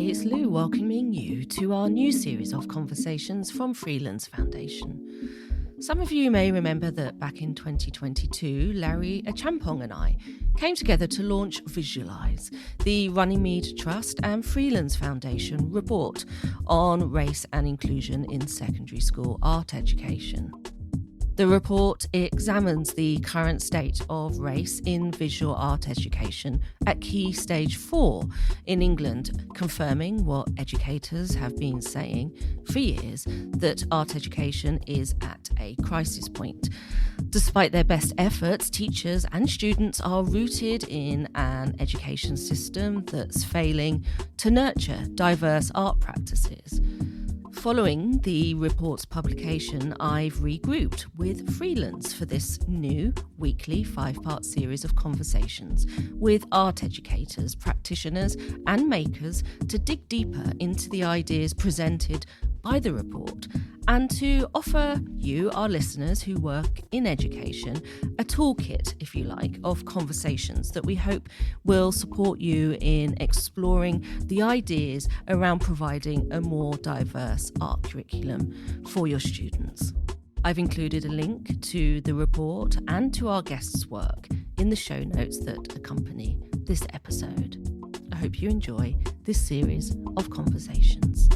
Hey, it's Lou welcoming you to our new series of conversations from Freelands Foundation. Some of you may remember that back in 2022, Larry Achampong and I came together to launch Visualise, the Runnymede Trust and Freelands Foundation report on race and inclusion in secondary school art education. The report examines the current state of race in visual art education at Key Stage 4 in England, confirming what educators have been saying for years, that art education is at a crisis point. Despite their best efforts, teachers and students are rooted in an education system that's failing to nurture diverse art practices. Following the report's publication, I've regrouped with Freelands for this new weekly 5-part series of conversations with art educators, practitioners and makers to dig deeper into the ideas presented by the report and to offer you, our listeners who work in education, a toolkit, if you like, of conversations that we hope will support you in exploring the ideas around providing a more diverse art curriculum for your students. I've included a link to the report and to our guests' work in the show notes that accompany this episode. I hope you enjoy this series of conversations.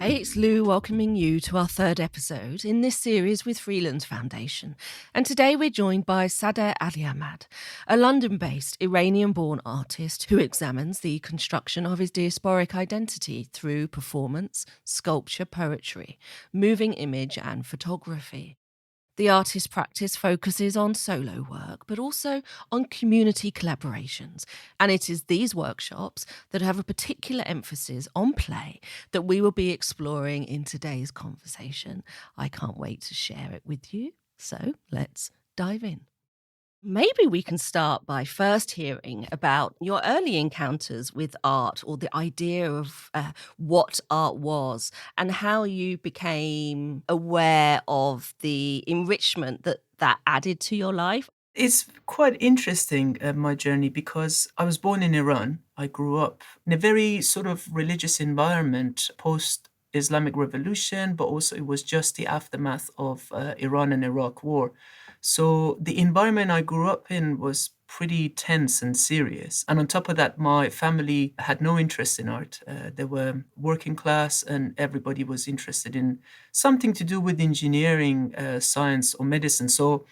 Hey, it's Lou welcoming you to our third episode in this series with Freelands Foundation. And today we're joined by Sadegh Ali Ahmad, a London-based Iranian-born artist who examines the construction of his diasporic identity through performance, sculpture, poetry, moving image and photography. The artist's practice focuses on solo work, but also on community collaborations. And it is these workshops that have a particular emphasis on play that we will be exploring in today's conversation. I can't wait to share it with you. So let's dive in. Maybe we can start by first hearing about your early encounters with art, or the idea of what art was and how you became aware of the enrichment that added to your life. It's quite interesting, my journey, because I was born in Iran. I grew up in a very sort of religious environment post-Islamic Revolution, but also it was just the aftermath of Iran and Iraq war. So the environment I grew up in was pretty tense and serious. And on top of that, my family had no interest in art. They were working class and everybody was interested in something to do with engineering, science or medicine. So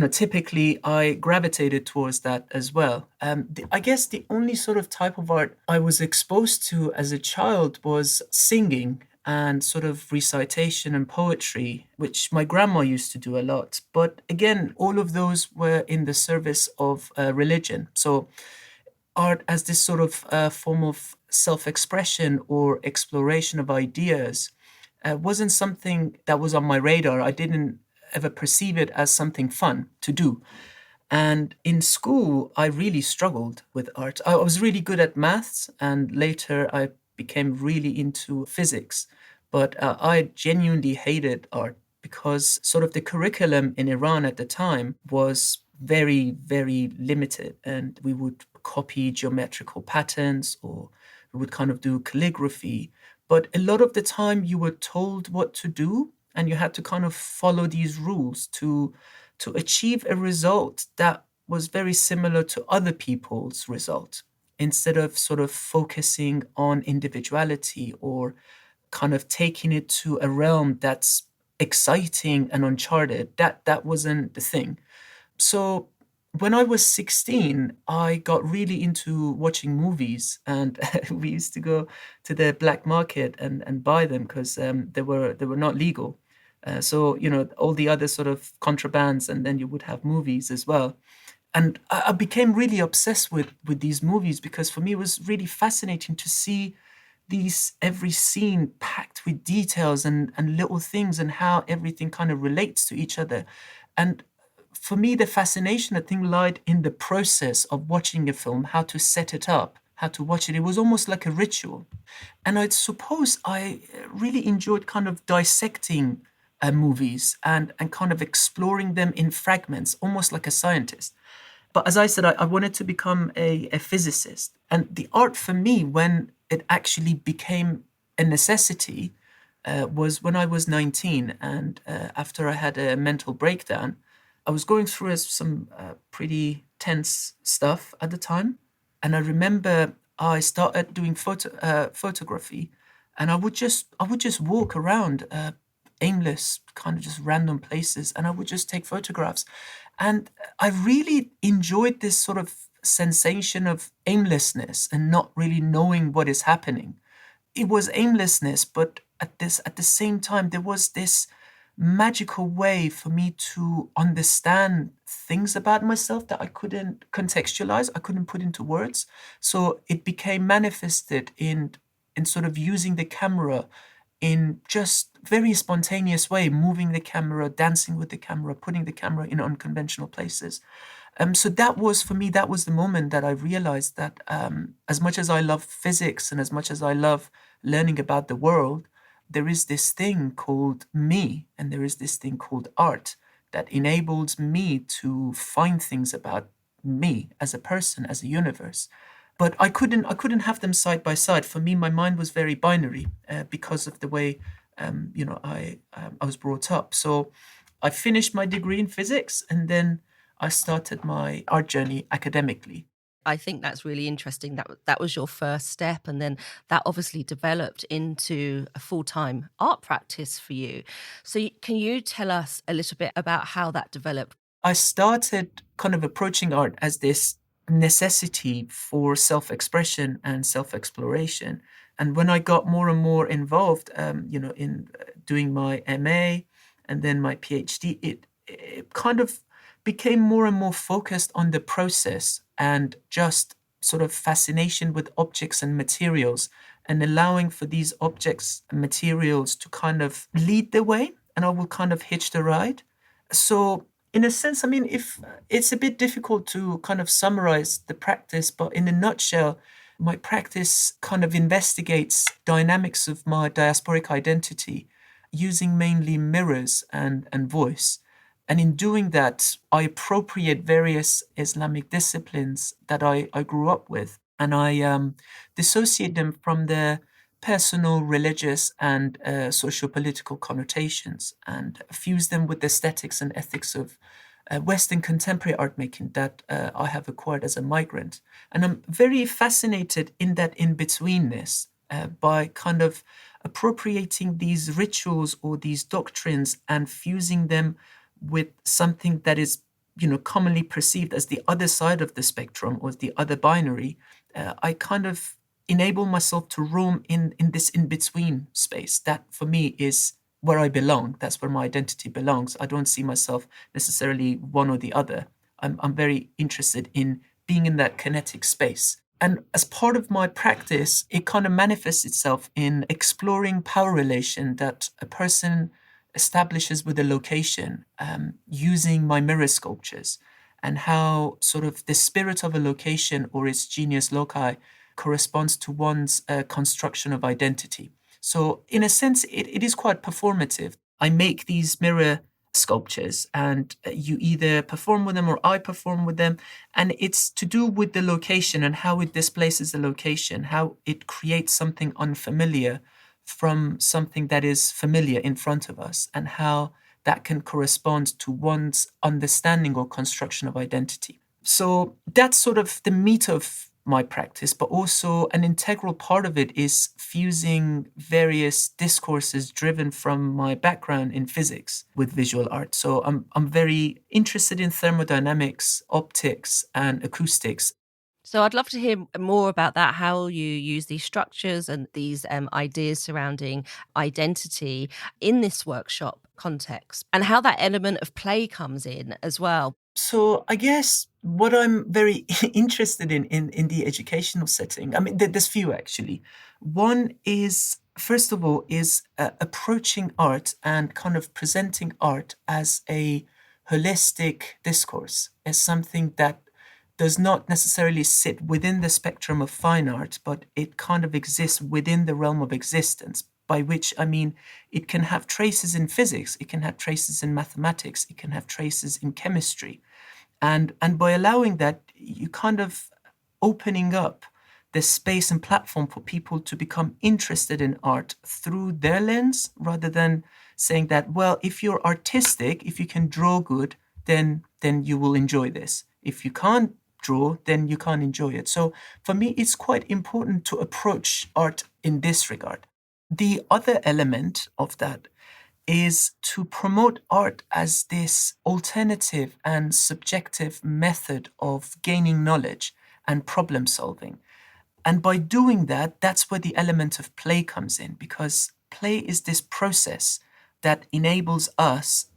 typically I gravitated towards that as well. I guess the only sort of type of art I was exposed to as a child was singing and sort of recitation and poetry, which my grandma used to do a lot. But again, all of those were in the service of religion. So art as this sort of form of self-expression or exploration of ideas wasn't something that was on my radar. I didn't ever perceive it as something fun to do. And in school, I really struggled with art. I was really good at maths, and later I became really into physics. But I genuinely hated art because sort of the curriculum in Iran at the time was very, very limited. And we would copy geometrical patterns, or we would kind of do calligraphy. But a lot of the time you were told what to do, and you had to kind of follow these rules to achieve a result that was very similar to other people's result, instead of sort of focusing on individuality or kind of taking it to a realm that's exciting and uncharted. That wasn't the thing. So when I was 16, I got really into watching movies, and we used to go to the black market and buy them because they were not legal. So all the other sort of contrabands, and then you would have movies as well. And I became really obsessed with these movies because for me it was really fascinating to see every scene packed with details and little things, and how everything kind of relates to each other. And for me, the fascination, I think, lied in the process of watching a film, how to set it up, how to watch it. It was almost like a ritual. And I suppose I really enjoyed kind of dissecting movies and kind of exploring them in fragments, almost like a scientist. But as I said, I wanted to become a physicist. And the art for me, when it actually became a necessity, was when I was 19. And after I had a mental breakdown, I was going through some pretty tense stuff at the time. And I remember I started doing photography, and I would just walk around aimless, kind of just random places, and I would just take photographs. And I really enjoyed this sort of sensation of aimlessness and not really knowing what is happening. It was aimlessness, but at the same time, there was this magical way for me to understand things about myself that I couldn't contextualize, I couldn't put into words. So it became manifested in sort of using the camera in just very spontaneous way, moving the camera, dancing with the camera, putting the camera in unconventional places. So that was, for me, that was the moment that I realized that as much as I love physics and as much as I love learning about the world, there is this thing called me, and there is this thing called art that enables me to find things about me as a person, as a universe. But I couldn't have them side by side. For me, my mind was very binary because of the way I was brought up. So I finished my degree in physics, and then I started my art journey academically. I think that's really interesting. That was your first step, and then that obviously developed into a full-time art practice for you. So, can you tell us a little bit about how that developed? I started kind of approaching art as this necessity for self expression and self exploration. And when I got more and more involved, in doing my MA and then my PhD, it kind of became more and more focused on the process and just sort of fascination with objects and materials, and allowing for these objects and materials to kind of lead the way, and I will kind of hitch the ride. So, in a sense, I mean, if it's a bit difficult to kind of summarize the practice, but in a nutshell, my practice kind of investigates dynamics of my diasporic identity using mainly mirrors and voice. And in doing that, I appropriate various Islamic disciplines that I grew up with, and I dissociate them from their personal, religious, and socio-political connotations, and fuse them with the aesthetics and ethics of Western contemporary art making that I have acquired as a migrant. And I'm very fascinated in that in-betweenness by kind of appropriating these rituals or these doctrines and fusing them with something that is, commonly perceived as the other side of the spectrum or the other binary. I kind of enable myself to roam in this in between space. That for me is where I belong. That's where my identity belongs. I don't see myself necessarily one or the other. I'm very interested in being in that kinetic space. And as part of my practice, it kind of manifests itself in exploring power relation that a person establishes with a location, using my mirror sculptures, and how sort of the spirit of a location or its genius loci corresponds to one's construction of identity. So, in a sense, it is quite performative. I make these mirror sculptures, and you either perform with them or I perform with them. And it's to do with the location and how it displaces the location, how it creates something unfamiliar from something that is familiar in front of us, and how that can correspond to one's understanding or construction of identity. So that's sort of the meat of my practice, but also an integral part of it is fusing various discourses driven from my background in physics with visual art. So I'm very interested in thermodynamics, optics, and acoustics. So I'd love to hear more about that, how you use these structures and these ideas surrounding identity in this workshop context, and how that element of play comes in as well. So I guess what I'm very interested in the educational setting, I mean, there's few actually. One is, first of all, is approaching art and kind of presenting art as a holistic discourse, as something that does not necessarily sit within the spectrum of fine art, but it kind of exists within the realm of existence. By which I mean it can have traces in physics, it can have traces in mathematics, it can have traces in chemistry. And by allowing that, you kind of opening up the space and platform for people to become interested in art through their lens, rather than saying that, well, if you're artistic, if you can draw good, then you will enjoy this. If you can't draw, then you can't enjoy it. So for me, it's quite important to approach art in this regard. The other element of that is to promote art as this alternative and subjective method of gaining knowledge and problem solving. And by doing that, that's where the element of play comes in, because play is this process that enables us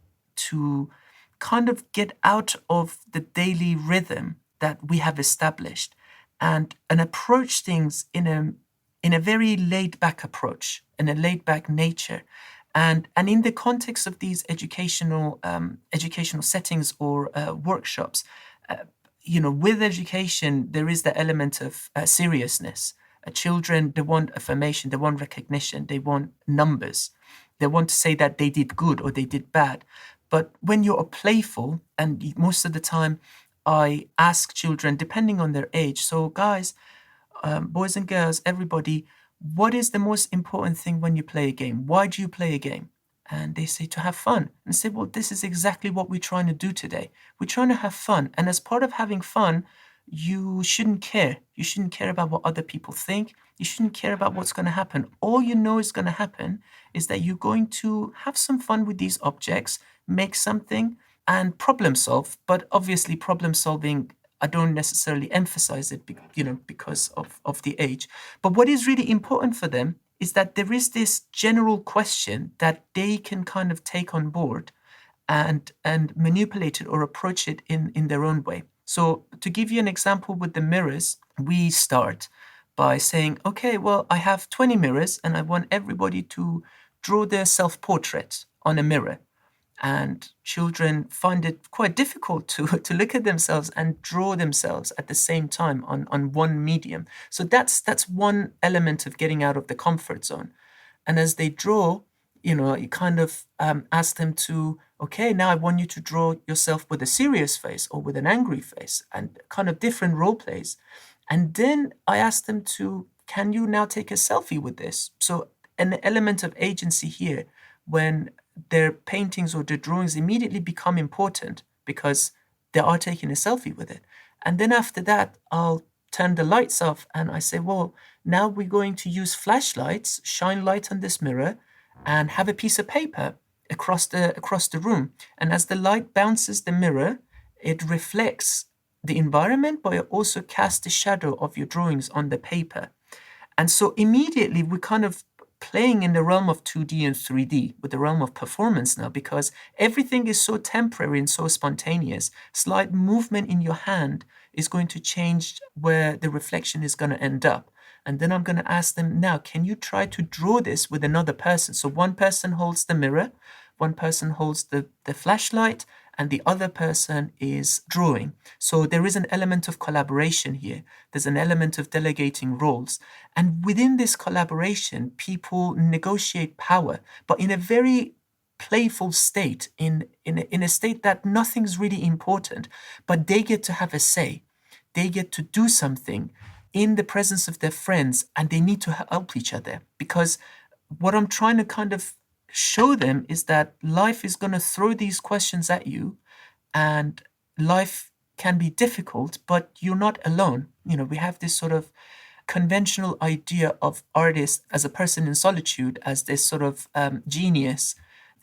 to kind of get out of the daily rhythm that we have established, and approach things in a very laid back approach, in a laid back nature. And in the context of these educational settings or workshops, uh, with education, there is the element of seriousness. Children, they want affirmation, they want recognition, they want numbers. They want to say that they did good or they did bad. But when you're playful, and most of the time I ask children, depending on their age, so guys, boys and girls, everybody, what is the most important thing when you play a game? Why do you play a game? And they say to have fun. And say, well, this is exactly what we're trying to do today. We're trying to have fun. And as part of having fun, you shouldn't care. You shouldn't care about what other people think. You shouldn't care about what's going to happen. All you know is going to happen is that you're going to have some fun with these objects, make something, and problem solve. But obviously, problem solving, I don't necessarily emphasize it, because of the age. But what is really important for them is that there is this general question that they can kind of take on board and manipulate it or approach it in their own way. So to give you an example with the mirrors, we start by saying, okay, well, I have 20 mirrors and I want everybody to draw their self-portrait on a mirror. And children find it quite difficult to look at themselves and draw themselves at the same time on one medium. So that's one element of getting out of the comfort zone. And as they draw, you kind of ask them to, okay, now I want you to draw yourself with a serious face or with an angry face, and kind of different role plays. And then I ask them to, can you now take a selfie with this? So an element of agency here, when their paintings or their drawings immediately become important because they are taking a selfie with it. And then after that, I'll turn the lights off and I say, well, now we're going to use flashlights, shine light on this mirror, and have a piece of paper across the room. And as the light bounces the mirror, it reflects the environment, but it also casts the shadow of your drawings on the paper. And so immediately we're kind of playing in the realm of 2D and 3D, with the realm of performance now, because everything is so temporary and so spontaneous. Slight movement in your hand is going to change where the reflection is going to end up. And then I'm going to ask them, now, can you try to draw this with another person? So one person holds the mirror, one person holds the flashlight, and the other person is drawing. So there is an element of collaboration here. There's an element of delegating roles. And within this collaboration, people negotiate power, but in a very playful state, in a state that nothing's really important, but they get to have a say. They get to do something in the presence of their friends, and they need to help each other. Because what I'm trying to kind of show them is that life is going to throw these questions at you, and life can be difficult, but you're not alone. We have this sort of conventional idea of artist as a person in solitude, as this sort of genius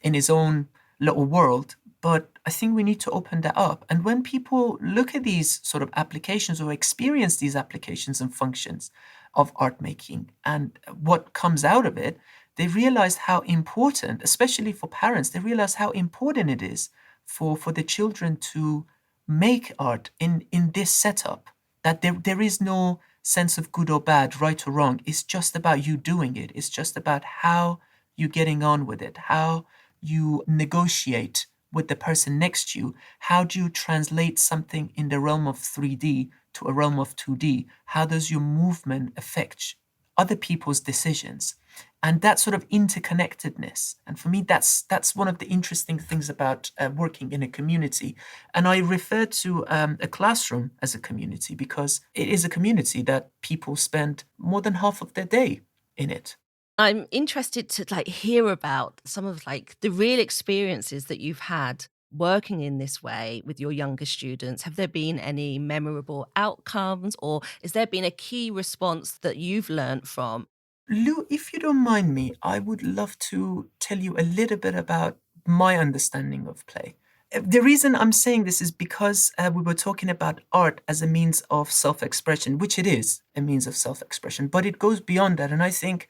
in his own little world. But I think we need to open that up. And when people look at these sort of applications or experience these applications and functions of art making and what comes out of it, they realize how important, especially for parents, they realize how important it is for the children to make art in this setup, that there is no sense of good or bad, right or wrong. It's just about you doing it. It's just about how you're getting on with it, how you negotiate with the person next to you. How do you translate something in the realm of 3D to a realm of 2D? How does your movement affect other people's decisions? and that sort of interconnectedness. And for me, that's one of the interesting things about working in a community. And I refer to a classroom as a community because it is a community that people spend more than half of their day in it. I'm interested to hear about some of the real experiences that you've had working in this way with your younger students. Have there been any memorable outcomes, or has there been a key response that you've learned from? Lou, if you don't mind me, I would love to tell you a little bit about my understanding of play. The reason I'm saying this is because we were talking about art as a means of self expression, which it is a means of self expression, but it goes beyond that. And I think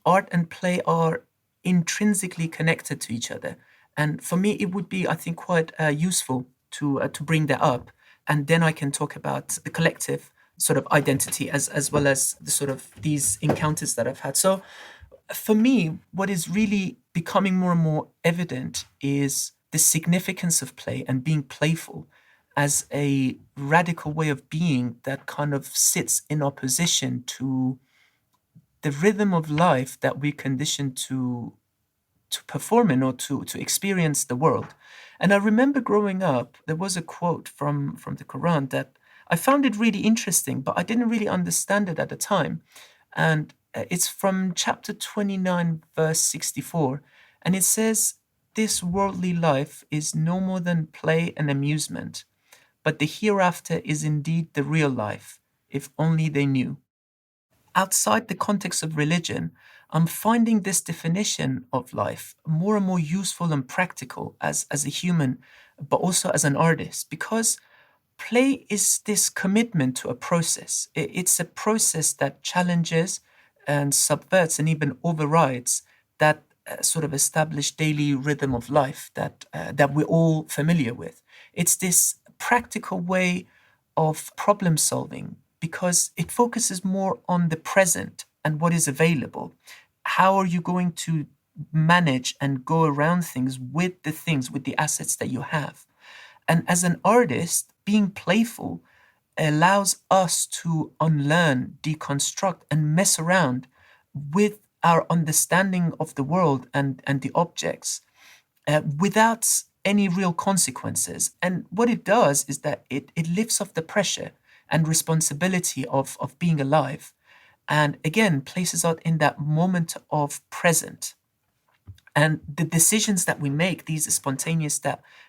art and play are intrinsically connected to each other. And for me, it would be, I think, quite useful to bring that up, and then I can talk about the collective sort of identity as well as the sort of these encounters that I've had. So, for me, what is really becoming more and more evident is the significance of play and being playful as a radical way of being that kind of sits in opposition to the rhythm of life that we're conditioned to perform in or to experience the world. And I remember growing up, there was a quote from the Quran that I found it really interesting, but I didn't really understand it at the time. And it's from chapter 29, verse 64. And it says, "This worldly life is no more than play and amusement, but the hereafter is indeed the real life, if only they knew." Outside the context of religion, I'm finding this definition of life more and more useful and practical as a human, but also as an artist, because play is this commitment to a process. It's a process that challenges and subverts and even overrides that sort of established daily rhythm of life that we're all familiar with. It's this practical way of problem solving because it focuses more on the present and what is available. How are you going to manage and go around things, with the assets that you have? And as an artist, being playful allows us to unlearn, deconstruct, and mess around with our understanding of the world and the objects without any real consequences. And what it does is that it lifts off the pressure and responsibility of being alive. And again, places us in that moment of present. And the decisions that we make, these spontaneous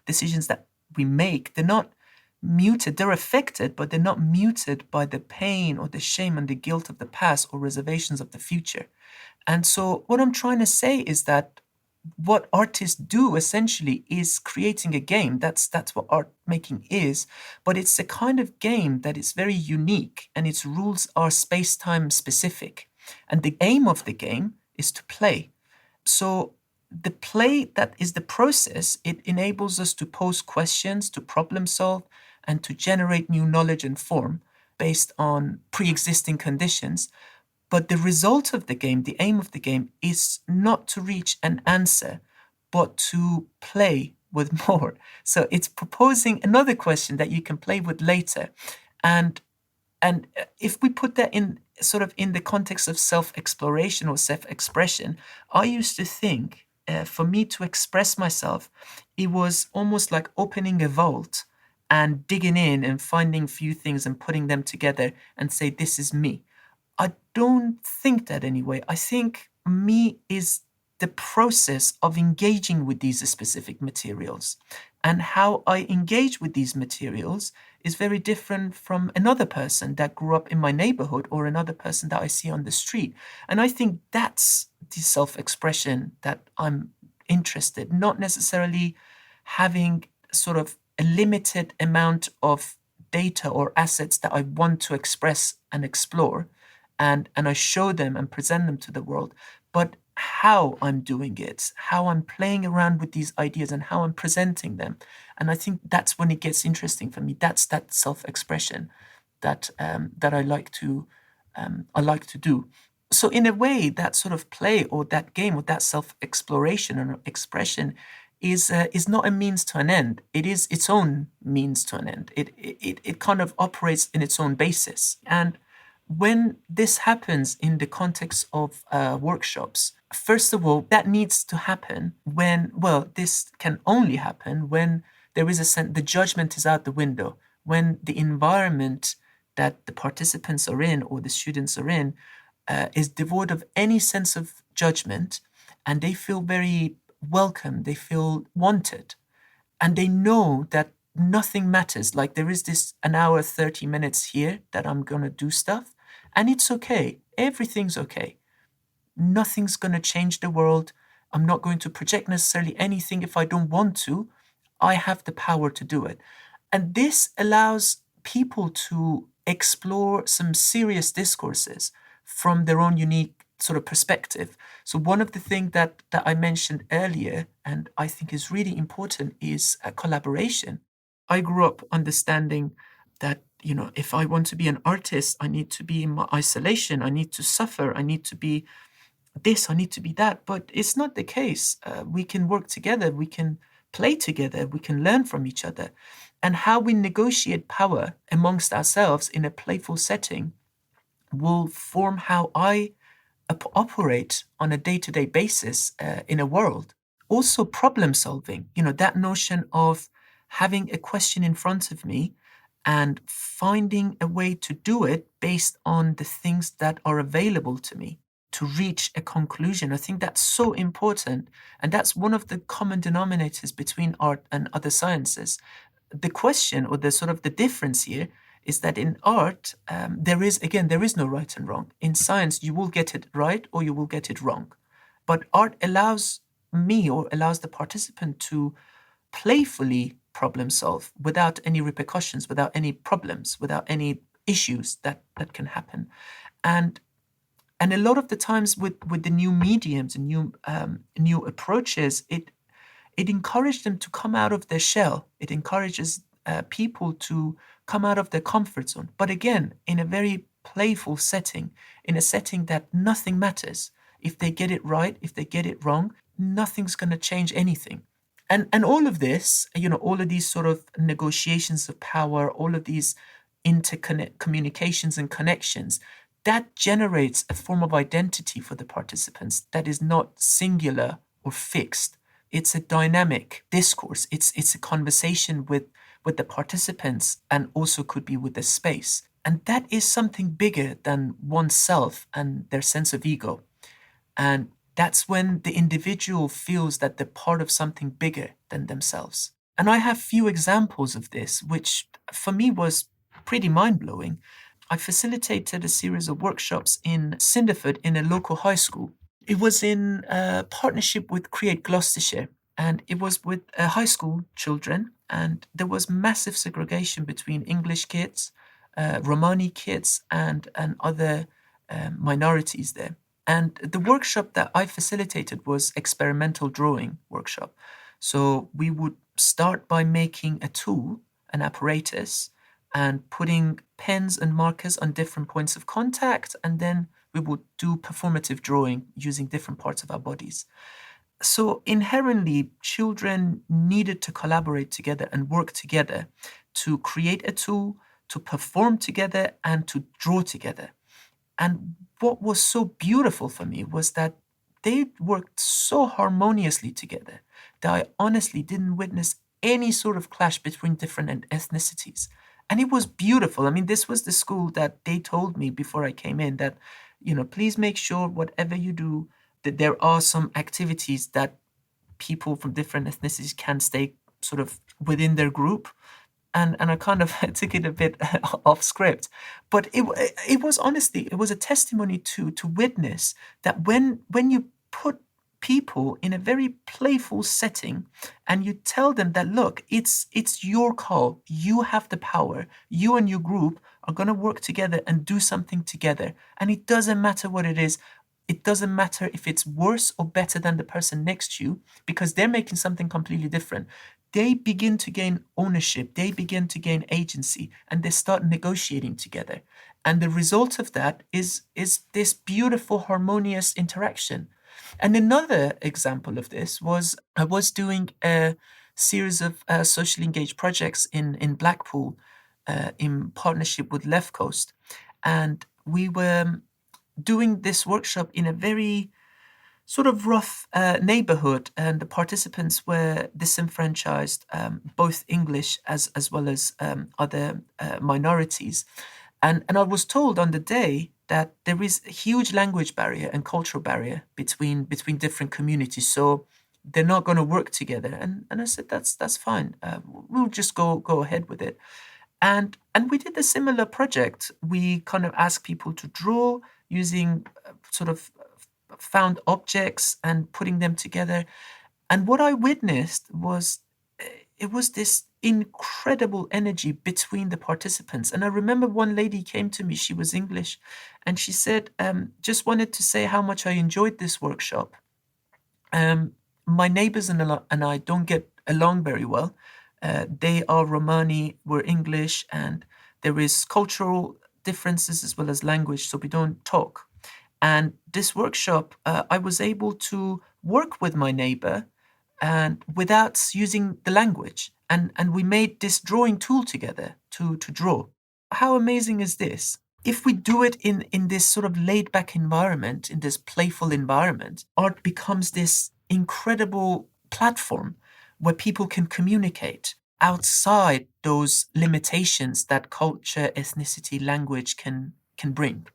decisions that we make, they're not muted. They're affected, but they're not muted by the pain or the shame and the guilt of the past or reservations of the future. And so, what I'm trying to say is that what artists do essentially is creating a game. That's what art making is, but it's a kind of game that is very unique, and its rules are space-time specific. And the aim of the game is to play. So the play that is the process, it enables us to pose questions, to problem solve, and to generate new knowledge and form based on pre-existing conditions. But the result of the game, the aim of the game, is not to reach an answer, but to play with more. So it's proposing another question that you can play with later. And if we put that in sort of in the context of self-exploration or self-expression, I used to think for me to express myself, it was almost like opening a vault and digging in and finding few things and putting them together and say, this is me. I don't think that anyway. I think me is the process of engaging with these specific materials. And how I engage with these materials is very different from another person that grew up in my neighborhood or another person that I see on the street. And I think that's the self expression that I'm interested, not necessarily having sort of a limited amount of data or assets that I want to express and explore and I show them and present them to the world, but how I'm doing it, how I'm playing around with these ideas and how I'm presenting them. And I think that's when it gets interesting for me. That's that self-expression that I like to do. So in a way, that sort of play or that game or that self-exploration or expression is not a means to an end. It is its own means to an end. It kind of operates in its own basis. And When this happens in the context of workshops, first of all, that needs to happen when, well, this can only happen when there is a sense the judgment is out the window, when the environment that the participants are in or the students are in is devoid of any sense of judgment, and they feel very welcome, they feel wanted, and they know that nothing matters. Like there is this an hour, 30 minutes here that I'm going to do stuff, and it's okay. Everything's okay. Nothing's going to change the world. I'm not going to project necessarily anything if I don't want to. I have the power to do it. And this allows people to explore some serious discourses from their own unique sort of perspective. So one of the things that I mentioned earlier, and I think is really important, is collaboration. I grew up understanding that, if I want to be an artist, I need to be in my isolation, I need to suffer, I need to be this, I need to be that. But it's not the case. We can work together, we can play together, we can learn from each other. And how we negotiate power amongst ourselves in a playful setting will form how I operate on a day to day basis in a world. Also, problem solving, that notion of having a question in front of me and finding a way to do it based on the things that are available to me to reach a conclusion. I think that's so important. And that's one of the common denominators between art and other sciences. The question, or the sort of the difference here, is that in art, there is no right and wrong. In science, you will get it right or you will get it wrong. But art allows me, or allows the participant, to playfully problem solve without any repercussions, without any problems, without any issues that can happen. And and a lot of the times with the new mediums and new approaches, it encouraged them to come out of their shell. It encourages people to come out of their comfort zone. But again, in a very playful setting, in a setting that nothing matters. If they get it right, if they get it wrong, nothing's going to change anything. And all of this, all of these sort of negotiations of power, all of these interconnect communications and connections, that generates a form of identity for the participants that is not singular or fixed. It's a dynamic discourse. It's a conversation with the participants, and also could be with the space. And that is something bigger than oneself and their sense of ego. And that's when the individual feels that they're part of something bigger than themselves. And I have few examples of this, which for me was pretty mind blowing. I facilitated a series of workshops in Cinderford in a local high school. It was in partnership with Create Gloucestershire, and it was with high school children. And there was massive segregation between English kids, Romani kids, and other minorities there. And the workshop that I facilitated was experimental drawing workshop. So we would start by making a tool, an apparatus, and putting pens and markers on different points of contact, and then we would do performative drawing using different parts of our bodies. So inherently, children needed to collaborate together and work together to create a tool, to perform together, and to draw together. And what was so beautiful for me was that they worked so harmoniously together that I honestly didn't witness any sort of clash between different ethnicities. And it was beautiful. I mean, this was the school that they told me before I came in that, please make sure whatever you do, that there are some activities that people from different ethnicities can stay sort of within their group. And I kind of took it a bit off script, but it was honestly, it was a testimony to witness that when you put people in a very playful setting and you tell them that, look, it's your call, you have the power, you and your group are going to work together and do something together, and it doesn't matter what it is. It doesn't matter if it's worse or better than the person next to you, because they're making something completely different. They begin to gain ownership, they begin to gain agency, and they start negotiating together. And the result of that is this beautiful, harmonious interaction. And another example of this was I was doing a series of socially engaged projects in Blackpool in partnership with Left Coast. And we were doing this workshop in a very sort of rough neighborhood, and the participants were disenfranchised, both English as well as other minorities. And I was told on the day that there is a huge language barrier and cultural barrier between different communities. So they're not going to work together. And I said, that's fine. We'll just go ahead with it. And we did a similar project. We kind of asked people to draw using sort of found objects and putting them together. And what I witnessed was it was this incredible energy between the participants. And I remember one lady came to me, she was English, and she said, just wanted to say how much I enjoyed this workshop. My neighbors and I don't get along very well. They are Romani, we're English, and there is cultural differences as well as language, so we don't talk. And this workshop, I was able to work with my neighbor and without using the language. And we made this drawing tool together to draw. How amazing is this? If we do it in this sort of laid back environment, in this playful environment, art becomes this incredible platform where people can communicate outside those limitations that culture, ethnicity, language can bring.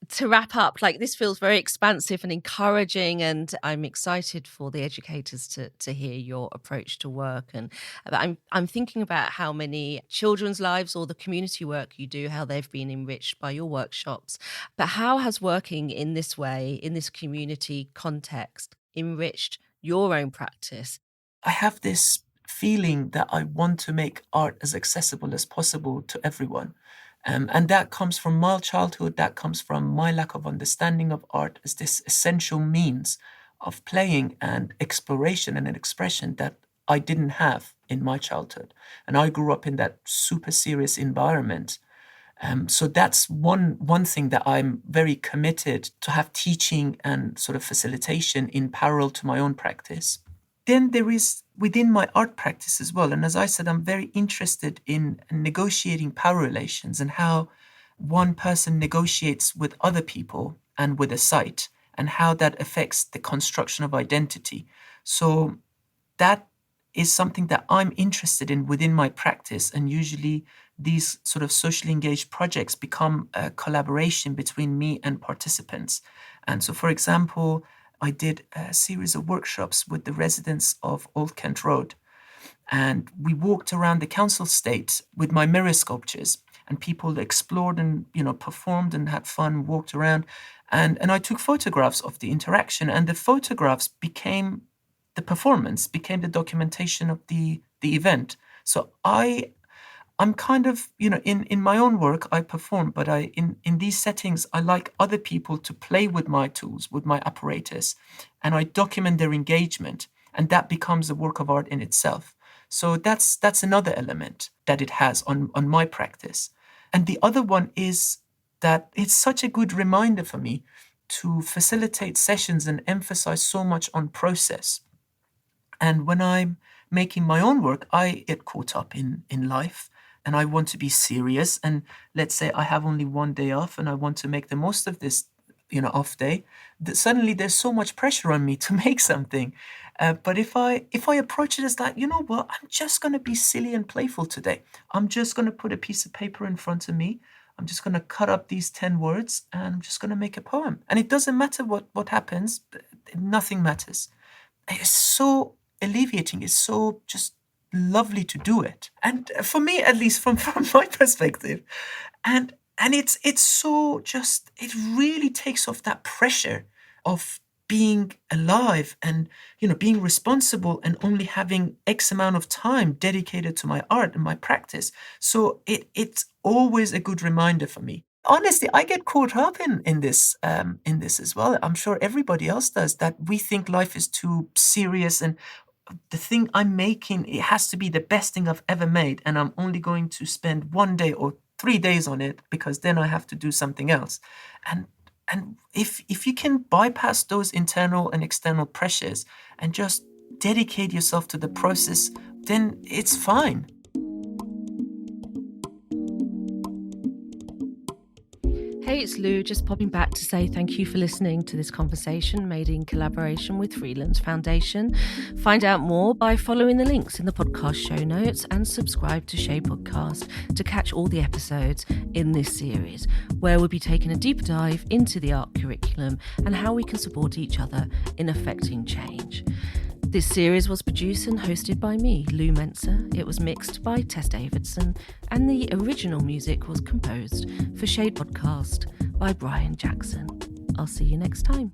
To wrap up, like, this feels very expansive and encouraging, and I'm excited for the educators to hear your approach to work. And but I'm thinking about how many children's lives or the community work you do, how they've been enriched by your workshops. But how has working in this way, in this community context, enriched your own practice? I have this feeling that I want to make art as accessible as possible to everyone. And that comes from my childhood, that comes from my lack of understanding of art as this essential means of playing and exploration and an expression that I didn't have in my childhood. And I grew up in that super serious environment. So that's one thing that I'm very committed to have teaching and sort of facilitation in parallel to my own practice. Then there is within my art practice as well. And as I said, I'm very interested in negotiating power relations and how one person negotiates with other people and with a site and how that affects the construction of identity. So that is something that I'm interested in within my practice. And usually these sort of socially engaged projects become a collaboration between me and participants. And so, for example, I did a series of workshops with the residents of Old Kent Road. And we walked around the council estate with my mirror sculptures, and people explored and performed and had fun, walked around. And I took photographs of the interaction, and the photographs became the performance, became the documentation of the event. So I'm kind of, in my own work, I perform, but in these settings, I like other people to play with my tools, with my apparatus, and I document their engagement, and that becomes a work of art in itself. So that's another element that it has on my practice. And the other one is that it's such a good reminder for me to facilitate sessions and emphasize so much on process. And when I'm making my own work, I get caught up in life and I want to be serious. And let's say I have only one day off and I want to make the most of this, off day. That suddenly there's so much pressure on me to make something. But if I approach it as that, you know what, I'm just going to be silly and playful today. I'm just going to put a piece of paper in front of me. I'm just going to cut up these 10 words and I'm just going to make a poem. And it doesn't matter what happens. Nothing matters. It's so alleviating. It's so just lovely to do it. And for me, at least from my perspective, and it's so just it really takes off that pressure of being alive and being responsible and only having X amount of time dedicated to my art and my practice. So it's always a good reminder for me. Honestly, I get caught up in this as well. I'm sure everybody else does, that we think life is too serious and the thing I'm making, it has to be the best thing I've ever made, and I'm only going to spend 1 day or 3 days on it because then I have to do something else. And if you can bypass those internal and external pressures and just dedicate yourself to the process, then it's fine. Hey Hey, it's Lou, just popping back to say thank you for listening to this conversation made in collaboration with Freelands Foundation. Find out more by following the links in the podcast show notes and subscribe to Shade Podcast to catch all the episodes in this series, where we'll be taking a deeper dive into the art curriculum and how we can support each other in affecting change. This series was produced and hosted by me, Lou Mensah. It was mixed by Tess Davidson, and the original music was composed for Shade Podcast by Brian Jackson. I'll see you next time.